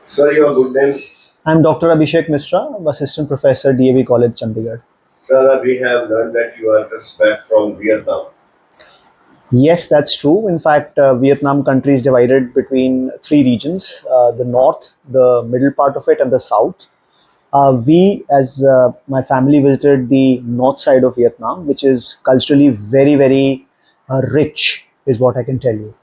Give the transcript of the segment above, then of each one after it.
Sir, your good name. I'm Dr. Abhishek Misra, Assistant Professor, DAV College, Chandigarh. Sir, we have learned that you are just back from Vietnam. Yes, that's true. In fact, Vietnam country is divided between three regions: the north, the middle part of it, and the south. We, as my family, visited the north side of Vietnam, which is culturally very, very rich, is what I can tell you.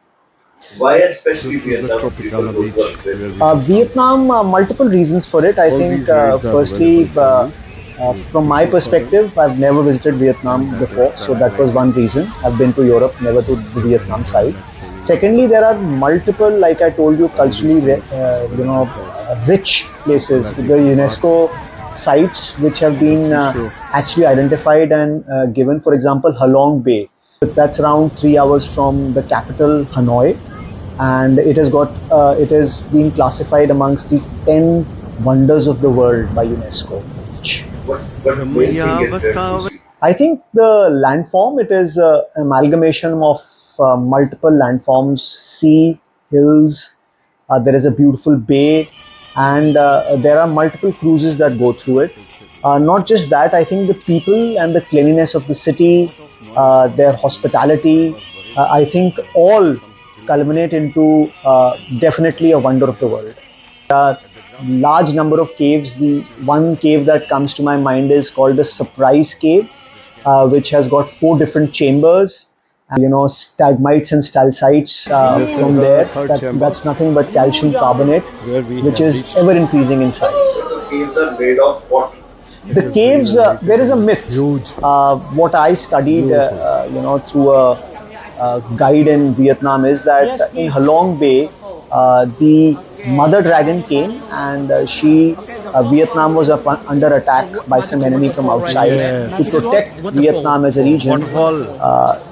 Why especially This is the Vietnam people Tropicana would beach work where there? we have come. Vietnam, multiple reasons for it. I All think, these rides are available firstly, for you to from my purchase for them, perspective, I've never visited and Vietnam that is before, so that was one paragliding. reason. I've been to Europe, never to the Vietnam And side. let's show you Secondly, there are multiple, like I told you, all these culturally, things available for rich places. let The you take part. UNESCO sites which have The been seashore. actually identified and given. For example, Halong Bay. That's around 3 hours from the capital, Hanoi, and it has been classified amongst the 10 wonders of the world by UNESCO. What main thing is there to see? I think the landform, it is amalgamation of multiple landforms, sea, hills. There is a beautiful bay, and there are multiple cruises that go through it. Not just that, I think the people and the cleanliness of the city, their hospitality, I think all culminate into definitely a wonder of the world. Are large number of caves. The one cave that comes to my mind is called the Surprise Cave, which has got four different chambers. Stalagmites and stalactites This is from the there. third chamber That's nothing but calcium carbonate, where we which have is reached. ever increasing in size. The caves are made of what? It The is very caves, well lighted there is a and it's myth. huge, What I studied, beautiful. through a guide in Vietnam is that in Halong Bay, the mother dragon came and Vietnam was under attack by some enemy from outside. To Yes. protect Vietnam as a region, Waterfall.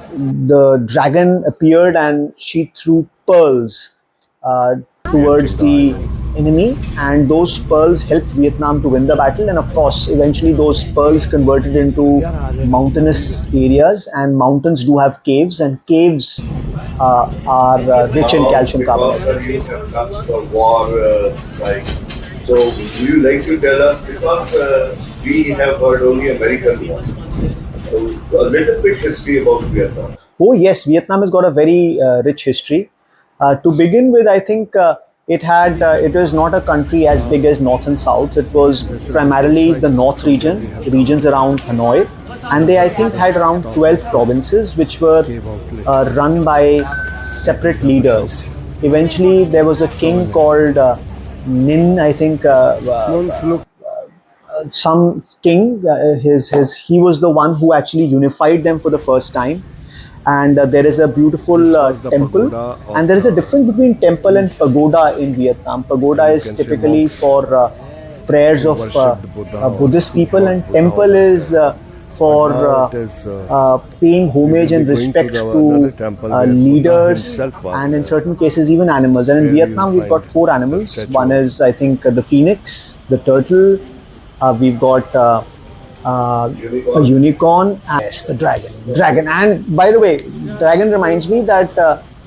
the dragon appeared and she threw pearls We entered towards the the island. enemy, and those pearls helped Vietnam to win the battle. And of course, eventually, those pearls converted into mountainous areas, and mountains do have caves, and caves are rich in Now, calcium because carbonate. sir, you have come from war side. So, would you like to tell us? Because we have heard only American war. A little bit history about Vietnam. Oh yes, Vietnam has got a very rich history. To begin with, I think it was not a country as big as North and South. It was This is the primarily outside the North from where we region, have come. regions around Hanoi, and they I think had around Top 12 provinces, which were cave outlet. run by separate That's the shop. leaders. Eventually, there was a king Souvenir. called Nin, I think, Once look, some king. His He was the one who actually unified them for the first time. And there is a beautiful this was the temple, pagoda and of there is a the difference between temple and kings, pagoda in Vietnam. Pagoda and you is can say typically monks for prayers who of worshipped Buddha or Buddhist who people, thought and Buddha temple was is there. But for now it is, paying we will homage be and going to respect the another to temple where Buddha leaders, himself was and in there, certain cases even animals. And in where you will Vietnam we've got find four the animals. statue One of is, I think, the phoenix, the turtle. We've got a Unicorn. unicorn, and yes, the dragon. Dragon. And by the way, dragon reminds me that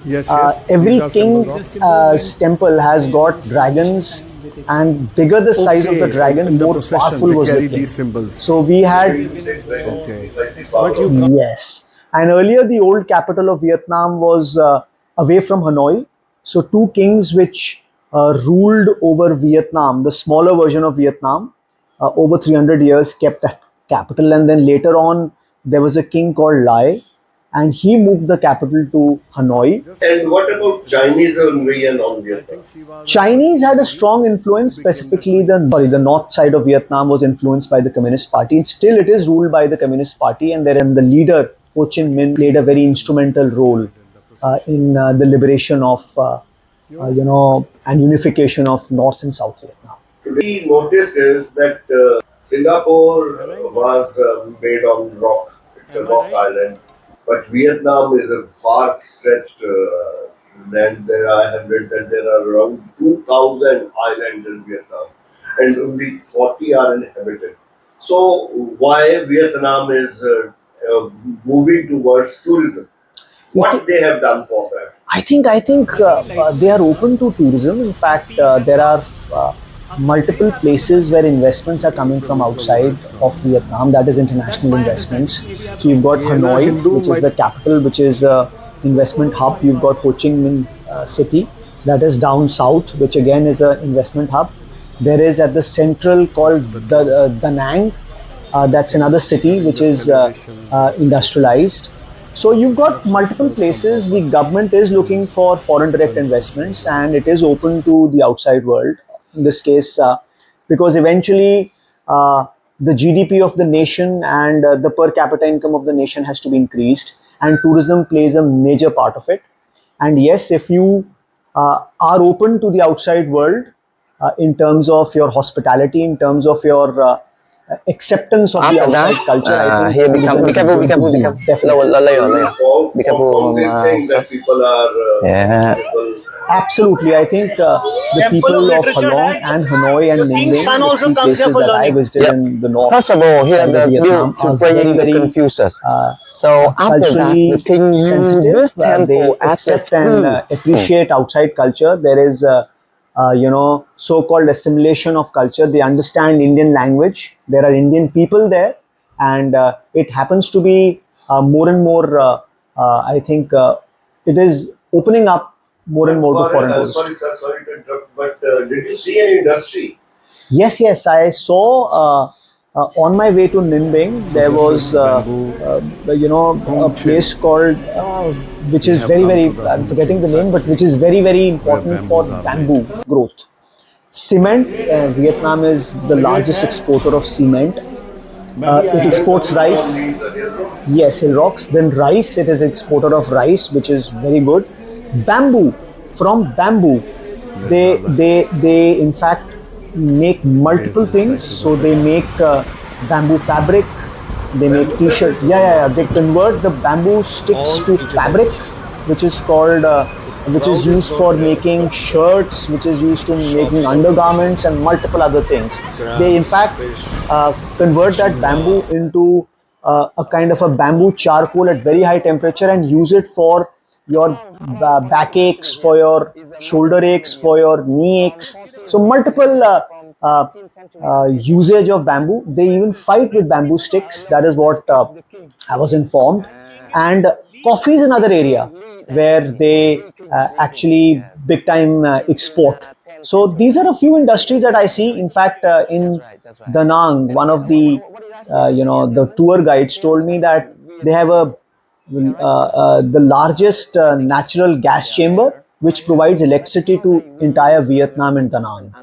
yes, yes, these every are symbols of. king's temple has got dragons, and bigger the size of the Okay, dragon, in the more procession powerful they was the carry king. these symbols. So we You had, mean to say dragons Okay, symbolize the but power you of can't. yes, and earlier the old capital of Vietnam was away from Hanoi. So two kings which ruled over Vietnam, the smaller version of Vietnam, over 300 years, kept that capital. And then later on, there was a king called Lai, and he moved the capital to Hanoi. And what about Chinese invasion on Vietnam? Chinese had a strong influence, specifically the north side of Vietnam was influenced by the Communist Party. And still, it is ruled by the Communist Party, and the leader Ho Chi Minh played a very instrumental role in the liberation of and unification of North and South Vietnam. Today, noticed is that Singapore was made on rock. It's a rock island, but Vietnam is a far-stretched land. There, I have read that there are around 2,000 islands in Vietnam, and only 40 are inhabited. So, why Vietnam is moving towards tourism? What they have done for that? I think they are open to tourism. In fact, there are multiple places where investments are coming from outside of Vietnam, that is international investments. So you've got ये ना Hanoi, Hindu which is the might capital, which is a investment hub. You've got Ho Chi Minh City, that is down south, which again is an investment hub. There is at the central this is called the the church Da Nang. That's another city and which the is celebration industrialized. So you've got church multiple serves some places. The purpose government is looking in for foreign direct terms of investments, religion. and it is open to the outside world. In this case, because eventually the GDP of the nation and the per capita income of the nation has to be increased, and tourism plays a major part of it. And yes, if you are open to the outside world in terms of your hospitality, in terms of your acceptance of the After that, outside culture, I think here become tourism be is careful, be going to careful, be boom, careful. Lower, definitely. layer, So layer. Be from careful, this thing sir. that people are Yeah. people Absolutely. I think the people of Halong and Hanoi and Ninh Binh, the three places that I visited Yep. in the north First of all, here side of the Vietnam, build to are bring very, the very Confucius. So after that, the culturally king used sensitive. this They temple as a accept and school. appreciate outside culture. There is, so-called assimilation of culture. They understand Indian language. There are Indian people there, and it happens to be more and more. I think it is opening up more and but more to for foreign tourists. sorry sir, sorry to interrupt, but did you see any industry? Yes, yes, I saw on my way to Ninbing, So there this was, is bamboo a home place chin. called, which We is have very, come very, to the I'm home forgetting chin the name, but which factory is very, very where important for bamboos are made. bamboo growth. Cement, Vietnam is the largest exporter of cement. It Cement exports coming from rice. these hill rocks. Yes, hill rocks. Then rice, it is exporter of rice, which is very good. Bamboo, from bamboo, they in fact make multiple Amazing things. sight to the So they factory. make bamboo fabric, they make Bamboo t-shirts. fabrics Yeah, also. yeah, yeah. They convert the bamboo sticks All to fabric, eatables. which is called, The which is crowd is used so for here. making shirts, which is used to making Shops of undergarments and multiple other things. They in crabs, fact fish, convert that bamboo wow. into a kind of a bamboo charcoal at very high temperature and use it for your back aches, for your shoulder aches, for your knee aches. So multiple usage of bamboo. They even fight with bamboo sticks. That is what I was informed. And coffee is another area where they actually big time export. So these are a few industries that I see. In fact, in Da Nang, one of the the tour guides told me that they have the largest natural gas chamber which provides electricity to entire Vietnam and Da Nang.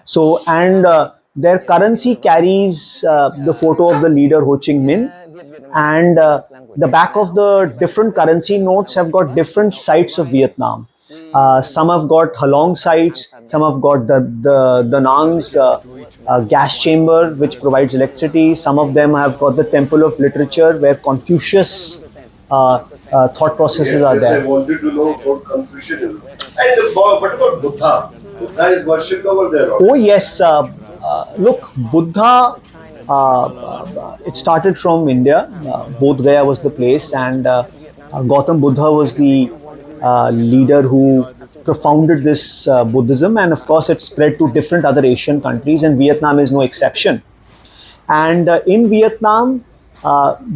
So, and their currency carries the photo of the leader Ho Chi Minh, and the back of the different currency notes have got different sites of Vietnam. Some have got Halong sites, some have got the Nang's gas chamber, which provides electricity. Some of them have got the Temple of Literature, where Confucius thought processes Yes, are yes, I there. wanted to know about Confucianism. And what about Buddha? Buddha is worshipped over there Oh, also. yes. Look, Buddha, it started from India. Bodh Gaya was the place, and Gautam Buddha was the leader who propounded this Buddhism. And of course, it spread to different other Asian countries, and Vietnam is no exception. And in Vietnam,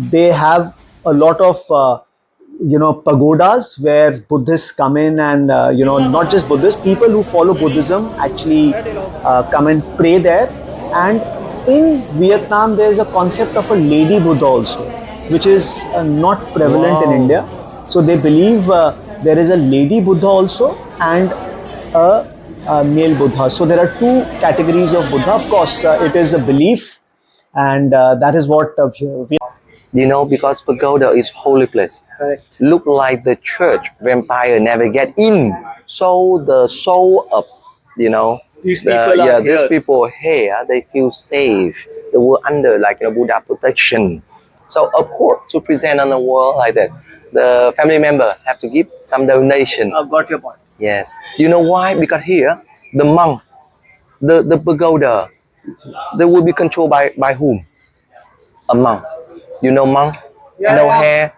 they have a lot of pagodas where Buddhists come in, and not just Buddhists, people who follow Buddhism actually come and pray there. And in Vietnam, there is a concept of a lady Buddha also, which is not prevalent in India. Wow. So they believe there is a lady Buddha also, and a male Buddha. So there are two categories of Buddha. Of course, it is a belief, and that is what we. Because pagoda is holy place. Correct. Look like the church vampire never get in. So the soul of These people are these here. people here they feel safe. They were under Buddha protection. So of course to present on the world like that, the family member have to give some donation. Got your point. Yes. You know why? Because here the monk, the pagoda, they will be controlled by whom? A monk. Monk, Yeah, no yeah. hair.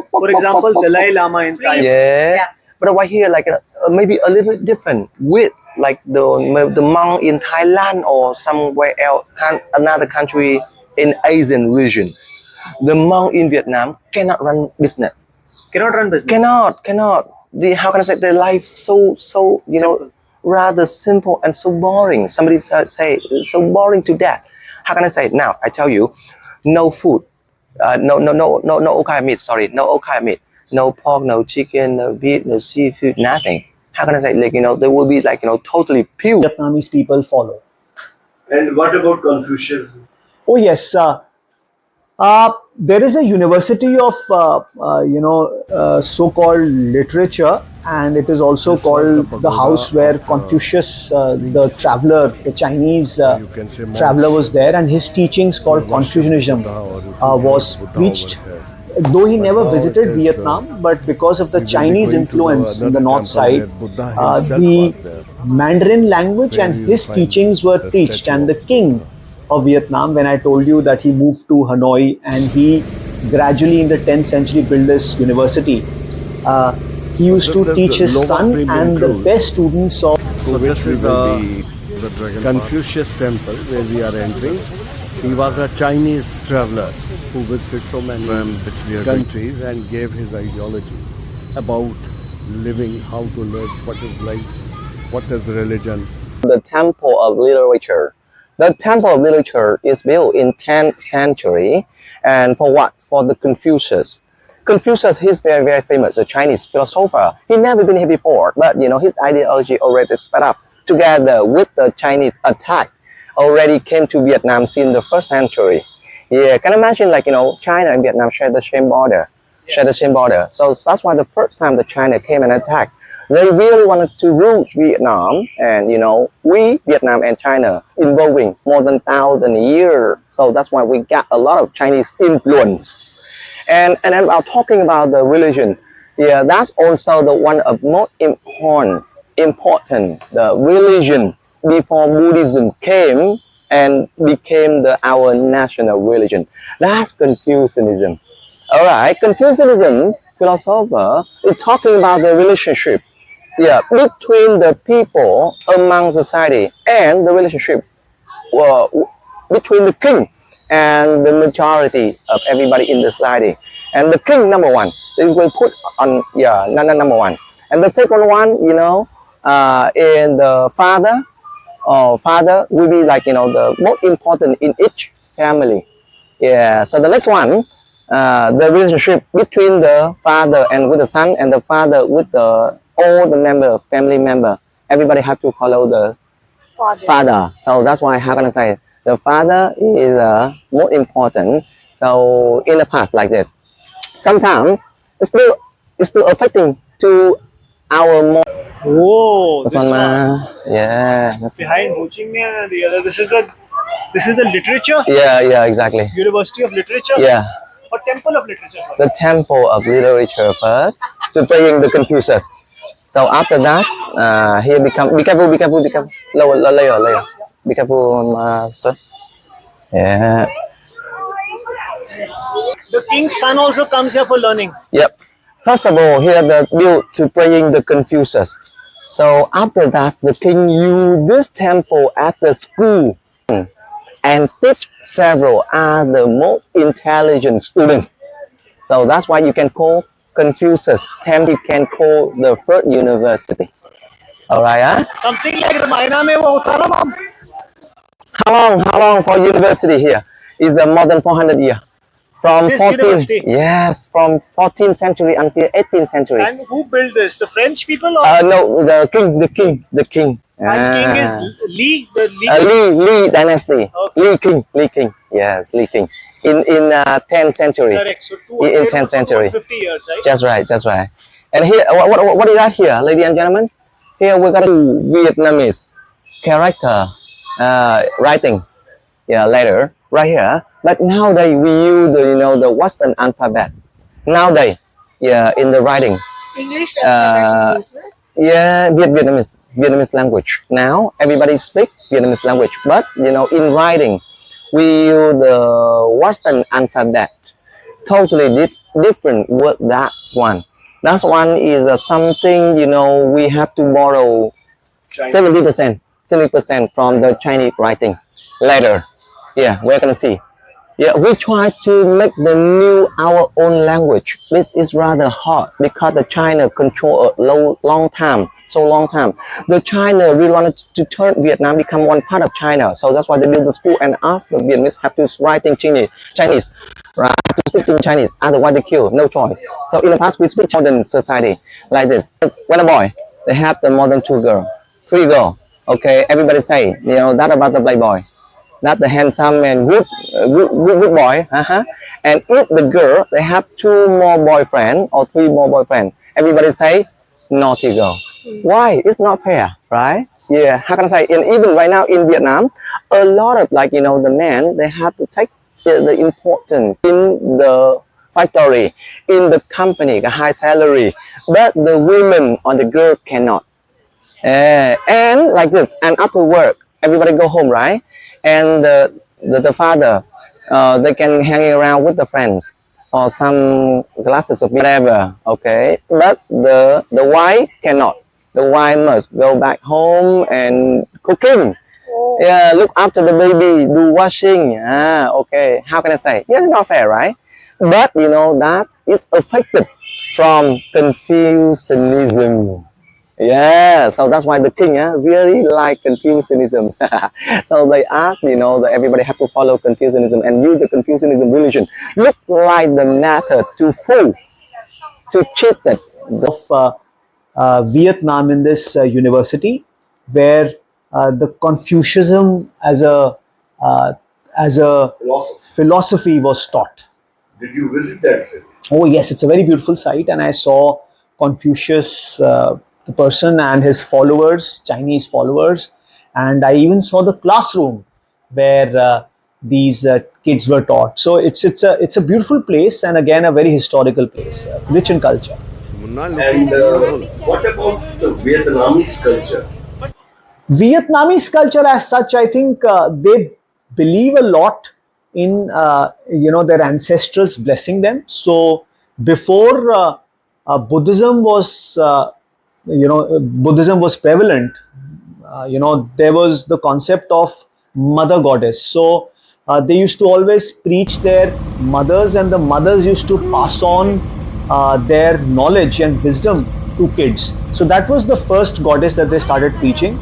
For example, Dalai Lama in Thailand. Yeah. But right here, like maybe a little bit different with like the monk in Thailand or somewhere else, another country in Asian region. The monk in Vietnam cannot run business. Cannot run business. Cannot. How can I say their life so Simple. rather simple and so boring. Somebody say it's so boring to death. How can I say it? Now I tell you, no food, no all kind of meat. Sorry, no all kind of meat. No pork, no chicken, no beef, no seafood, nothing. How can I say like there will be like totally pure. Vietnamese people follow. And what about Confucius? Oh yes, there is a university of so-called literature, and it is also This was the called the pagoda house where of Confucius, the Nice. traveler, the Chinese Or you can say monks. traveler, was there, and his teachings Who called worship Confucianism Buddha, or who was brought Buddha preached. over here. Though he But never now visited it is, Vietnam, but because of the we will be Chinese going to influence in the another north temple where side, Buddha himself the was there. Mandarin language Where and you will his find teachings were the preached. statue And the of king Buddha. of Vietnam, when I told you that he moved to Hanoi and he gradually in the 10th century built this university, uh, he So used this to is teach his Lova son Premium and the Cruise. best students of. So this is the Confucius temple where we are entering. He was a Chinese traveler who visited so many countries and gave his ideology about living, how to live, what is life, what is religion. The Temple of Literature. The Temple of Literature is built in 10th century, and for what? For the Confucius. Confucius, he's very famous, a Chinese philosopher. He never been here before, but his ideology already spread up together with the Chinese attack. Already came to Vietnam since the first century. Yeah, can you imagine like China and Vietnam share the same border, share the same border. So that's why the first time the China came and attacked, they really wanted to rule Vietnam, and we Vietnam and China involving more than 1,000 years. So that's why we got a lot of Chinese influence. And then about talking about the religion, yeah, that's also the one of most important the religion before Buddhism came and became our national religion. That's Confucianism. All right, Confucianism philosopher is talking about the relationship, yeah, between the people among society and the relationship uh, between the king and the majority of everybody in the society. And the king, number one, is will put on number one. And the second one, in the father will be like the most important in each family. Yeah. So the next one, the relationship between the father and with the son, and the father with all the family member. Everybody have to follow the father. So that's why how can I say the father is more important. So in the past like this, sometimes it's still affecting to our more. Oh, This this one, one yeah, that's behind Ho Chi Minh and the other. This is the literature yeah, exactly. University of Literature, Yeah, or Temple of Literature. Sorry. the temple of literature first to bring the Confucius. So after that, he become be careful, layer. Be careful, sir. Yeah. The king's son also comes here for learning. Yep. First of all, here the built to bring the Confucius. So after that, the king used this temple as the school and teach several other most intelligent students. So that's why you can call Confucius temple. You can call the first university. All right, huh? Something like Ramayana में वो होता ना mom. How long for university here? Is more than 400 years. From This 14, university. yes, from 14th century until 18th century. And who built this? The French people or No, the king. and king is Li, the Li. Li dynasty. Okay. Li King. Yes, Li King. In 10th century. Correct. So In 10th century. 50 years, right? Just right. And here, what is that here, ladies and gentlemen? Here we got a Vietnamese character writing. Yeah, later right here. But nowadays we use the Western alphabet. Nowadays, yeah, in the writing. English Uh, Yeah, Vietnamese language. Now everybody speak Vietnamese language, but in writing, we use the Western alphabet. Totally different word. That one. That one is something, we have to borrow China. 70% from the Chinese writing later. Yeah, we're gonna see. Yeah, we try to make the new our own language. This is rather hard because the China control a long time, so long time. The China really wanted to turn Vietnam become one part of China, so that's why they build the school and ask the Vietnamese have to write in Chinese, right? To speak in Chinese, otherwise they kill, no choice. So in the past we speak modern society like this. When a boy, they have the more than two girl, three girl. Okay, everybody say, that about the playboy. Not the handsome and good boy. And if the girl, they have two more boyfriend or three more boyfriend, everybody say naughty girl. Why? It's not fair, right? Yeah, how can I say? And even right now in Vietnam, a lot of the men, they have to take the important in the factory, in the company, the high salary, but the women or the girl cannot. And like this, and after work, everybody go home, right? And the father, they can hang around with the friends for some glasses of whatever, okay? But the wife cannot. The wife must go back home and cooking. Yeah, look after the baby, do washing. Okay. How can I say? Yeah, not fair, right? But that is affected from Confucianism. Yeah, so that's why the king really like Confucianism. So they asked, that everybody have to follow Confucianism and use the Confucianism religion. Look like the method to fool, to cheat it. Of Vietnam in this university, where the Confucianism uh, as a Philosophy. philosophy was taught. Did you visit that city? Oh yes, it's a very beautiful site, and I saw Confucius, the person, and his followers, Chinese followers, and I even saw the classroom where these kids were taught. So it's a beautiful place, and again a very historical place, rich in culture. And what about the Vietnamese culture? Vietnamese culture, as such, I think they believe a lot in their ancestors blessing them. So before Buddhism was prevalent, there was the concept of mother goddess. So they used to always preach their mothers, and the mothers used to pass on their knowledge and wisdom to kids. So that was the first goddess that they started preaching.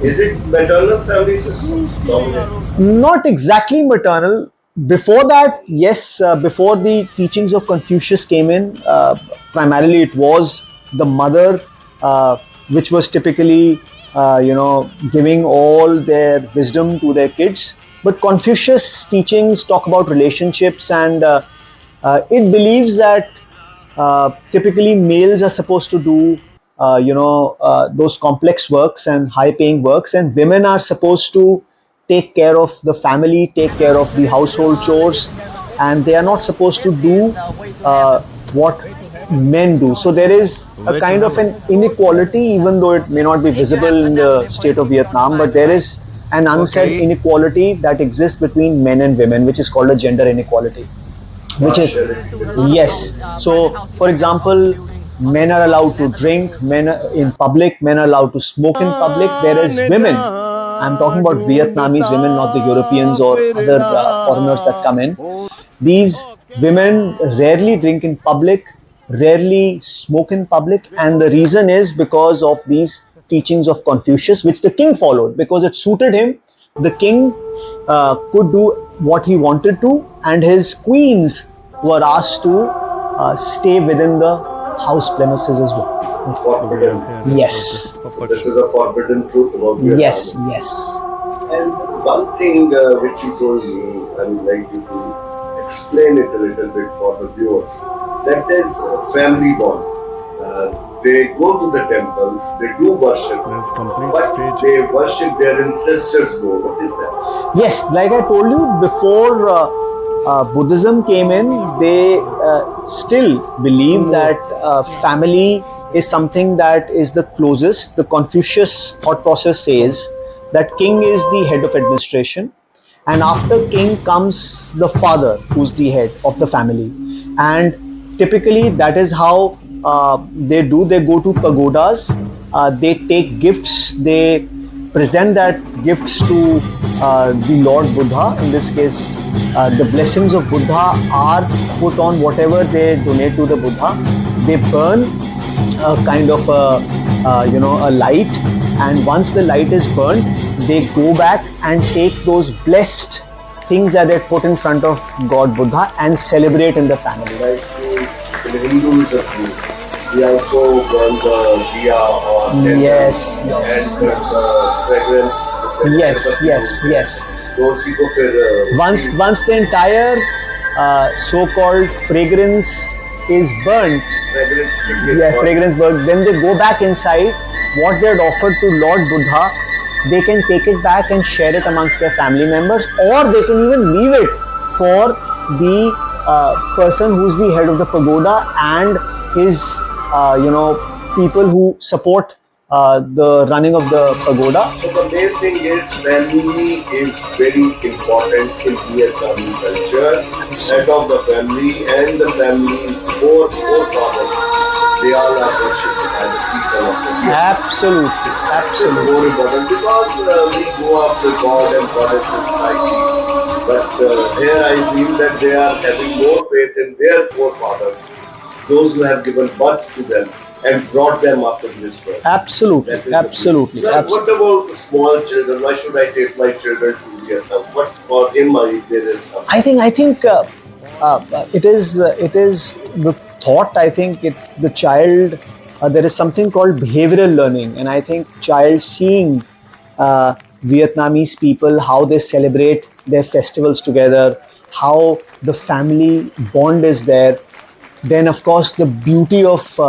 Is it maternal family system dominant? Not exactly maternal. Before that, yes, before the teachings of Confucius came in, primarily it was the mother, which was typically, giving all their wisdom to their kids. But Confucius' teachings talk about relationships, and it believes that typically males are supposed to do those complex works and high paying works, and women are supposed to take care of the family, take care of the household chores, and they are not supposed to do what men do. So there is a kind of an inequality, even though it may not be visible in the state of Vietnam, but there is an unsaid inequality that exists between men and women, which is called a gender inequality. Which is, yes. So, for example, men are allowed to drink, men in public, men are allowed to smoke in public, whereas women, I'm talking about Vietnamese women, not the Europeans or other foreigners that come in. These women rarely drink in public, rarely smoke in public, and the reason is because of these teachings of Confucius, which the king followed because it suited him. The king could do what he wanted to, and his queens were asked to stay within the house premises as well. Forbidden. Yes. So this is a forbidden truth about Vietnam. Yes, yes. And one thing which you told me, I would like you to explain it a little bit for the viewers. That is family bond. They go to the temples, they do worship, but they worship their ancestors more. What is that? Yes, like I told you before, Buddhism came in, they still believe that family is something that is the closest. The Confucius thought process says that king is the head of administration, and after king comes the father, who's the head of the family. And typically that is how they do, they go to pagodas, they take gifts, they present that gifts to the Lord Buddha. In this case, the blessings of Buddha are put on whatever they donate to the Buddha. They burn a kind of a light, and once the light is burned, they go back and take those blessed things that they put in front of God Buddha and celebrate in the family. Like in Hinduism, we also burn the diya or candle Yes, yes, and yes. the fragrance. Yes, yes, yes. तो उसी को फिर Once the entire so-called fragrance is burnt, fragrance yeah, fragrance burnt, then they go back inside. What they had offered to Lord Buddha, they can take it back and share it amongst their family members, or they can even leave it for the person who's the head of the pagoda and his people who support the running of the pagoda. So the main thing is family is very important in Vietnamese culture. Head of the family and the family forefathers, they all are worshipped as the people of the Vietnam. Absolutely, It's absolutely. more important because we go after God and goddesses society. But here I feel that they are having more faith in their forefathers, those who have given birth to them and brought them up in this world. Absolutely, That is absolutely, Sir, what about the small children? Why should I take my children to Vietnam? What for in my there is something. I think it is the thought. I think the child, there is something called behavioral learning, and I think child seeing Vietnamese people, how they celebrate their festivals together, how the family bond is there. Then, of course, the beauty of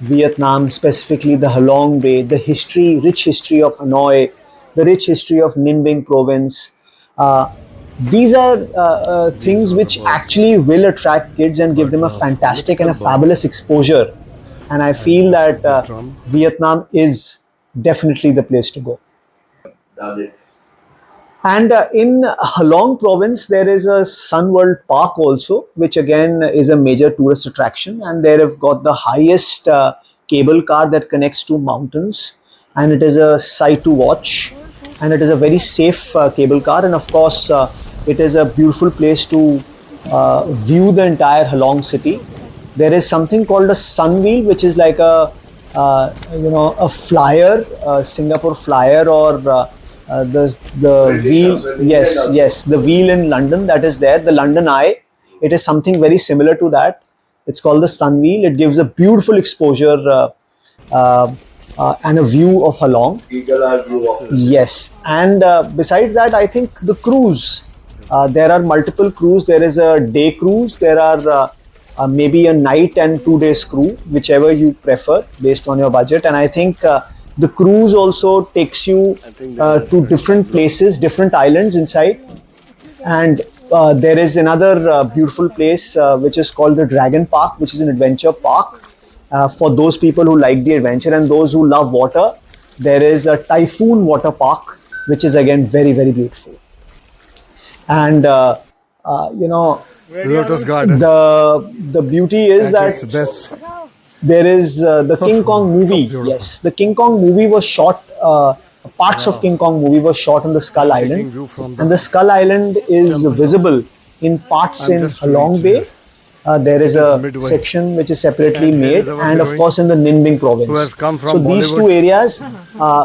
Vietnam, specifically the Halong Bay, the history, rich history of Hanoi, the rich history of Ninh Binh province. These are things which actually will attract kids and give them a fantastic and a fabulous exposure. And I feel that Vietnam is definitely the place to go. Done it. And in Halong province, there is a Sun World Park also, which again is a major tourist attraction. And there have got the highest cable car that connects to mountains. And it is a sight to watch. And it is a very safe cable car. And of course, it is a beautiful place to view the entire Halong city. There is something called a sun wheel, which is like a flyer, Singapore flyer, or the British wheel. also, in Yes, England also. yes, the wheel in London that is there, the London Eye. It is something very similar to that. It's called the sun wheel. It gives a beautiful exposure and a view of Halong. Eagle eye view of the city. Yes, and besides that, I think the cruise. There are multiple cruise. There is a day cruise. There are maybe a night and 2 days cruise, whichever you prefer based on your budget. And I think the cruise also takes you to different places, different islands inside. And there is another beautiful place which is called the Dragon Park, which is an adventure park for those people who like the adventure and those who love water. There is a Typhoon Water Park, which is again very, very beautiful. And Lotus Garden. the beauty is that It's best. there is the King Kong movie. Yes, the King Kong movie was shot. Parts of King Kong movie was shot on the Skull Island, view from the and the Skull Island is visible in parts I'm in just Halong reaching Bay. There is a midway. section which is separately And here made, is our and of heroine course in the Ninh Binh province. who has come from So these two Bollywood areas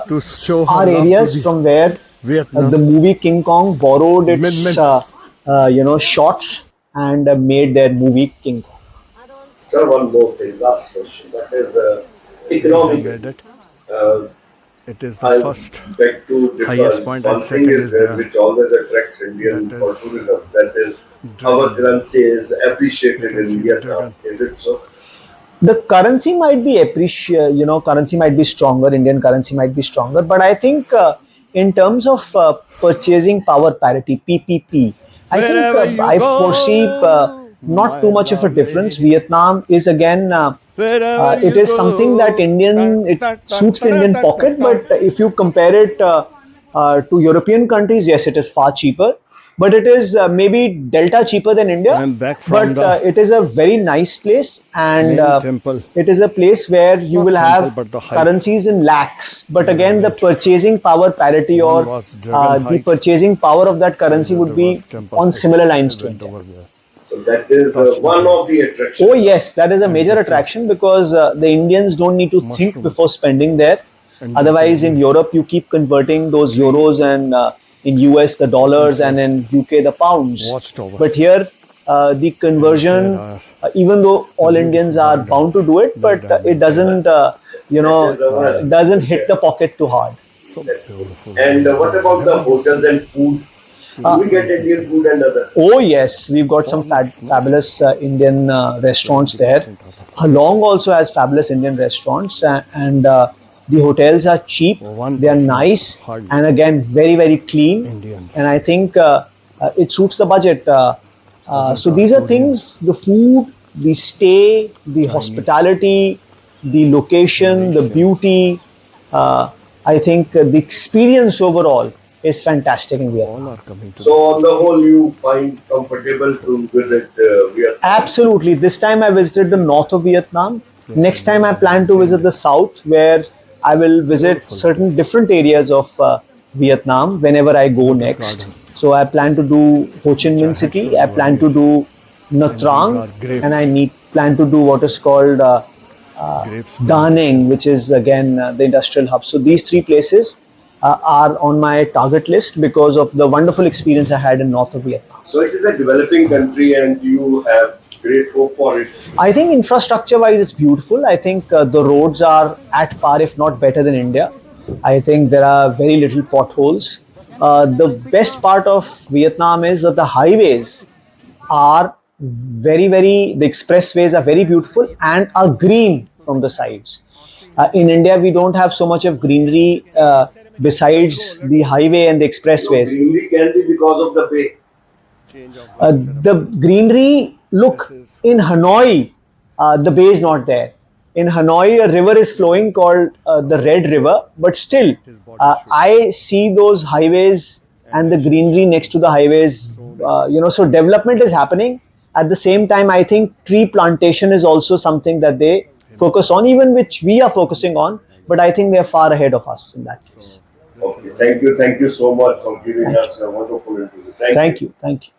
to show her are love areas to the from where Vietnam. the movie King Kong borrowed its Mid- shots and made their movie King Kong. Sir, one more thing, last question. That is economic. Made it. Uh, It is the I first. beg to differ. highest point and One thing second is is there the- which always attracts Indian that for is tourism. That is our currency is appreciated You can in see the Vietnam. dragon. Is it so? The currency might be currency might be stronger, Indian currency might be stronger, but I think in terms of purchasing power parity, PPP, I Wherever think you I go, foresee not my too much of a difference. lovely. Vietnam is again Wherever it you is something go. that it suits the Indian pocket, but if you compare it to European countries, yes, it is far cheaper. but it is maybe delta cheaper than India. I'm back from But the it is a very nice place, and main temple. it is a place where you Not will temple, have but the height. currencies in lakhs. But again, the purchasing power parity, One or was dragon the height. purchasing power of that currency would There be was temple on height. similar lines I to went India. over there. So that is Touched the one hill. of the attractions. Oh yes, that is a And major this is attraction, because the Indians don't need to think mushroom. before spending there. And that Otherwise, is in Europe, you keep converting those euros, and in US the dollars, and in UK the pounds. watchtower. But here, the And there conversion, are even though all beautiful Indians are bound to gardens do it, made but and it doesn't, That is the it one. doesn't hit the pocket too hard. so That's good. beautiful. And what about the hotels and food? Do we get Indian food and other? Oh yes, we've got some fabulous Indian restaurants there. Halong also has fabulous Indian restaurants, and the hotels are cheap. They are 1% nice, hardly and again very very clean. Indians. And I think it suits the budget. Others So are these are Koreans. things: the food, the stay, the hospitality, the location, the Malaysian. beauty. Uh, I think the experience overall is fantastic in Vietnam. All are coming to So on the whole, you find comfortable to visit Vietnam. Absolutely. This time I visited the north of Vietnam. Next time I plan to visit the south, where I will visit certain different areas of Vietnam whenever I go next. garden. So I plan to do Ho Chi Minh City, I plan to do Nha Trang, are grapes. and I plan to do what is called grapes. Da Nang, which is again the industrial hub. So these three places are on my target list because of the wonderful experience I had in north of Vietnam. So it is a developing country, and you have great hope for it. I think infrastructure wise, it's beautiful. I think the roads are at par, if not better than India. I think there are very little potholes. The best part of Vietnam is that the highways are the expressways are very beautiful and are green from the sides. In India, we don't have so much of greenery besides the highway and the expressways. Greenery can be because of the bay. The greenery, look, in Hanoi, the bay is not there. In Hanoi, a river is flowing called the Red River, but still, I see those highways and the greenery next to the highways. So development is happening. At the same time, I think tree plantation is also something that they focus on, even which we are focusing on. But I think they are far ahead of us in that case. Okay, thank you so much for giving us a wonderful interview. Thank you. Thank you.